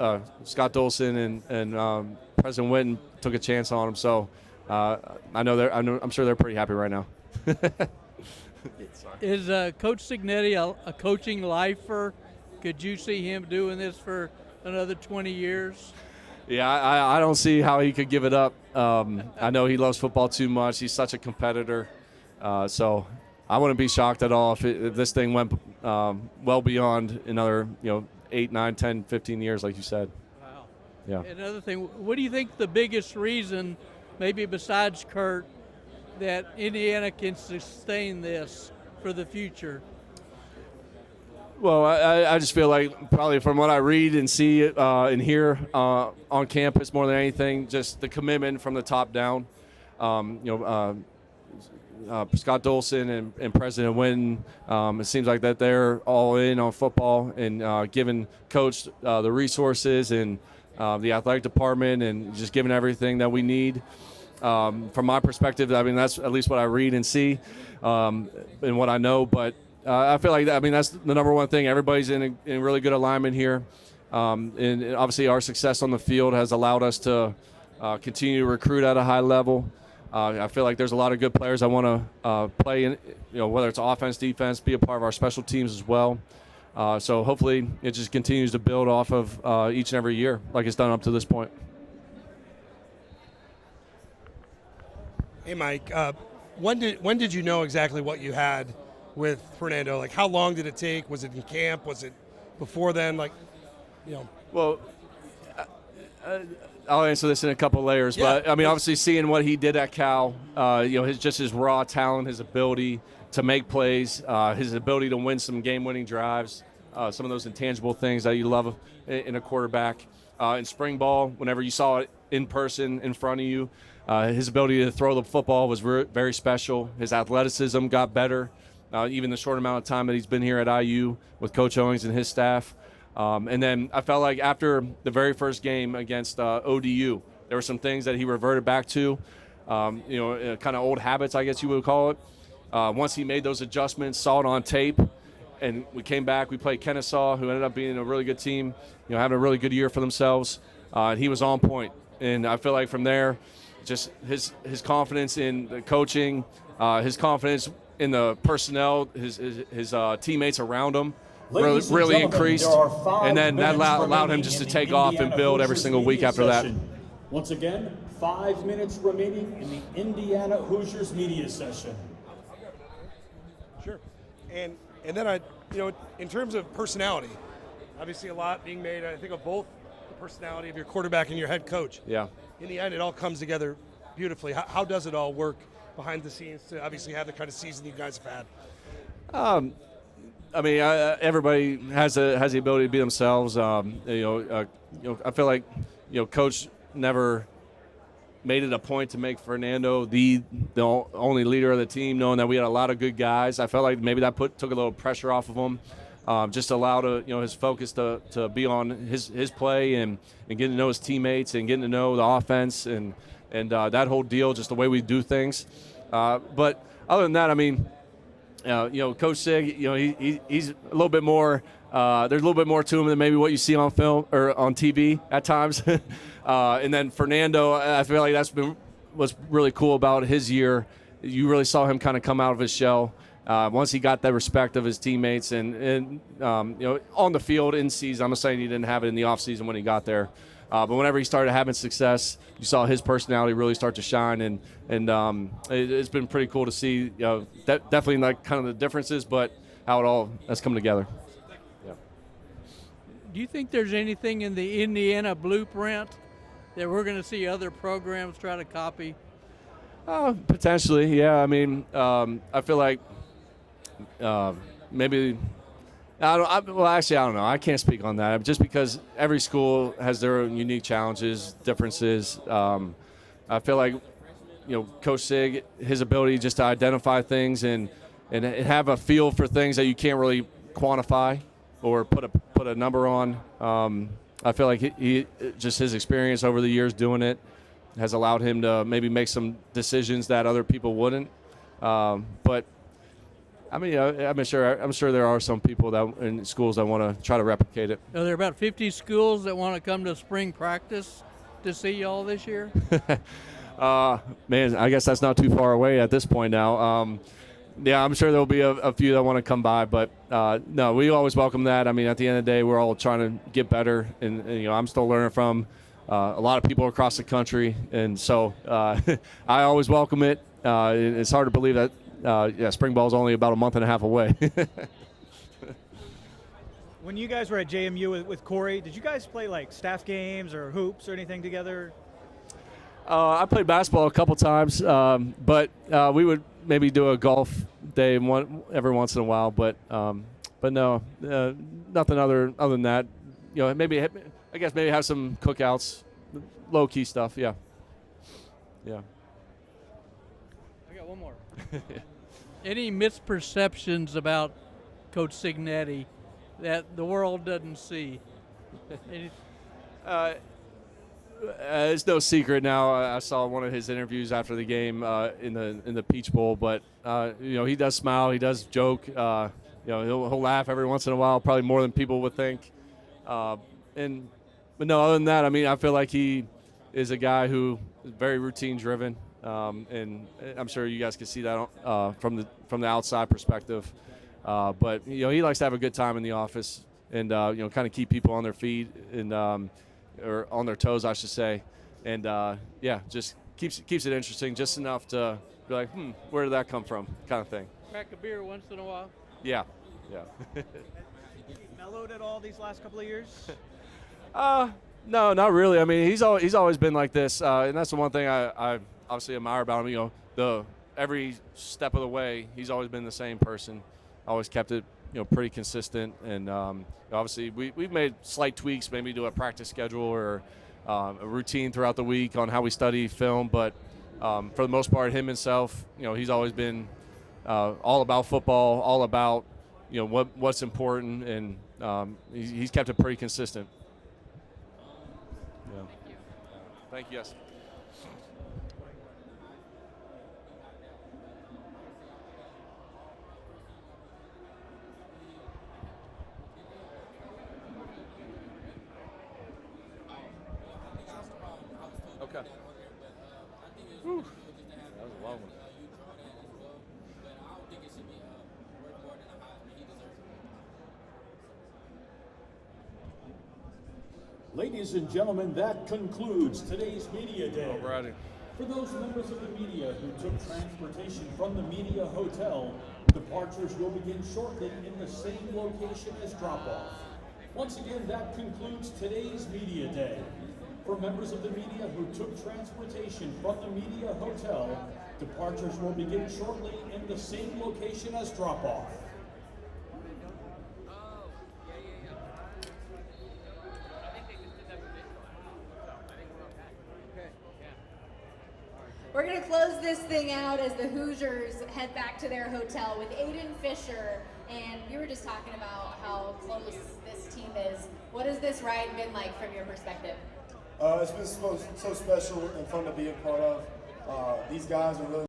Scott Dolson and President Witten took a chance on him. So I'm sure they're pretty happy right now. Is Coach Signetti a coaching lifer? Could you see him doing this for another 20 years? Yeah, I don't see how he could give it up. I know he loves football too much. He's such a competitor. So I wouldn't be shocked at all if this thing went well beyond another 8, 9, 10, 15 years, like you said. Wow. Yeah. Another thing, what do you think the biggest reason, maybe besides Kurt, that Indiana can sustain this for the future? Well, I just feel like probably from what I read and see and hear on campus more than anything, just the commitment from the top down. Scott Dolson and President Witten, it seems like that they're all in on football and giving Coach the resources and the athletic department and just giving everything that we need. From my perspective, I mean, that's at least what I read and see and what I know. But I feel like that's the number one thing. Everybody's in really good alignment here. And obviously our success on the field has allowed us to continue to recruit at a high level. I feel like there's a lot of good players I want to play in, whether it's offense, defense, be a part of our special teams as well. So hopefully it just continues to build off of each and every year like it's done up to this point. Hey, Mike. When did you know exactly what you had with Fernando? Like, how long did it take? Was it in camp? Was it before then? Like, you know. Well, I'll answer this in a couple layers, but I mean, obviously, seeing what he did at Cal, his raw talent, his ability to make plays, his ability to win some game-winning drives, some of those intangible things that you love in a quarterback. In spring ball, whenever you saw it in person in front of you, his ability to throw the football was very special. His athleticism got better, even the short amount of time that he's been here at IU with Coach Owings and his staff. And then I felt like after the very first game against ODU, there were some things that he reverted back to, kind of old habits, I guess you would call it. Once he made those adjustments, saw it on tape, and we came back, we played Kennesaw, who ended up being a really good team, having a really good year for themselves. And he was on point. And I feel like from there, just his confidence in the coaching, his confidence in the personnel, his teammates around him, really increased, and then that allowed him just to take off and build every single week after that. Once again, 5 minutes remaining in the Indiana Hoosiers media session. Sure. And then in terms of personality, obviously a lot being made, I think, of both the personality of your quarterback and your head coach. Yeah. In the end, it all comes together beautifully. How does it all work behind the scenes to obviously have the kind of season you guys have had? I mean, everybody has the ability to be themselves. I feel like, Coach never made it a point to make Fernando the only leader of the team, knowing that we had a lot of good guys. I felt like maybe that took a little pressure off of him, just allowed his focus to be on his play and getting to know his teammates and getting to know the offense and that whole deal, just the way we do things. But other than that, I mean, Coach Sig, he's a little bit more. There's a little bit more to him than maybe what you see on film or on TV at times. And then Fernando, I feel like what's really cool about his year. You really saw him kind of come out of his shell once he got the respect of his teammates and on the field in season. I'm not saying he didn't have it in the offseason when he got there. But whenever he started having success, you saw his personality really start to shine, and it's been pretty cool to see. Definitely like kind of the differences, but how it all has come together. Yeah. Do you think there's anything in the Indiana blueprint that we're going to see other programs try to copy? Potentially, yeah. I mean, I feel like maybe. I don't know. I can't speak on that just because every school has their own unique challenges, differences. I feel like, Coach Sig, his ability just to identify things and have a feel for things that you can't really quantify or put a number on. I feel like he just his experience over the years doing it has allowed him to maybe make some decisions that other people wouldn't. But I mean, I'm sure there are some people that in schools that want to try to replicate it. Are there about 50 schools that want to come to spring practice to see y'all this year? Man, I guess that's not too far away at this point now. Yeah, I'm sure there'll be a few that want to come by, but no, we always welcome that. I mean, at the end of the day, we're all trying to get better, and I'm still learning from a lot of people across the country, and so I always welcome it. It's hard to believe that. Spring ball is only about a month and a half away. When you guys were at JMU with Corey, did you guys play like staff games or hoops or anything together? I played basketball a couple times, but we would maybe do a golf day every once in a while. But no, nothing other than that. Maybe have some cookouts, low key stuff. Yeah. I got one more. Any misperceptions about Coach Cignetti that the world doesn't see? It's no secret now. I saw one of his interviews after the game in the Peach Bowl, but he does smile, he does joke. He'll laugh every once in a while, probably more than people would think. But no, other than that, I mean, I feel like he is a guy who is very routine driven. And I'm sure you guys can see that from the outside perspective. But he likes to have a good time in the office and kind of keep people on their feet and or on their toes, I should say. And just keeps it interesting, just enough to be like, where did that come from, kind of thing. Crack a beer once in a while. Yeah. Mellowed at all these last couple of years? No, not really. I mean, he's always been like this, and that's the one thing I obviously admire about him. You know, every step of the way, he's always been the same person. Always kept it, pretty consistent. And obviously, we've made slight tweaks, maybe to a practice schedule or a routine throughout the week on how we study film. But for the most part, him himself, he's always been all about football, all about what's important, and he's kept it pretty consistent. Yeah. Thank you. Yes. Okay. Whew. That was a long one. Ladies and gentlemen, that concludes today's Media Day. Alrighty. For those members of the media who took transportation from the Media Hotel, departures will begin shortly in the same location as drop-off. Once again, that concludes today's Media Day. For members of the media who took transportation from the Media Hotel, departures will begin shortly in the same location as drop-off. We're going to close this thing out as the Hoosiers head back to their hotel with Aiden Fisher. And we were just talking about how close this team is. What has this ride been like from your perspective? It's been so special and fun to be a part of. These guys are really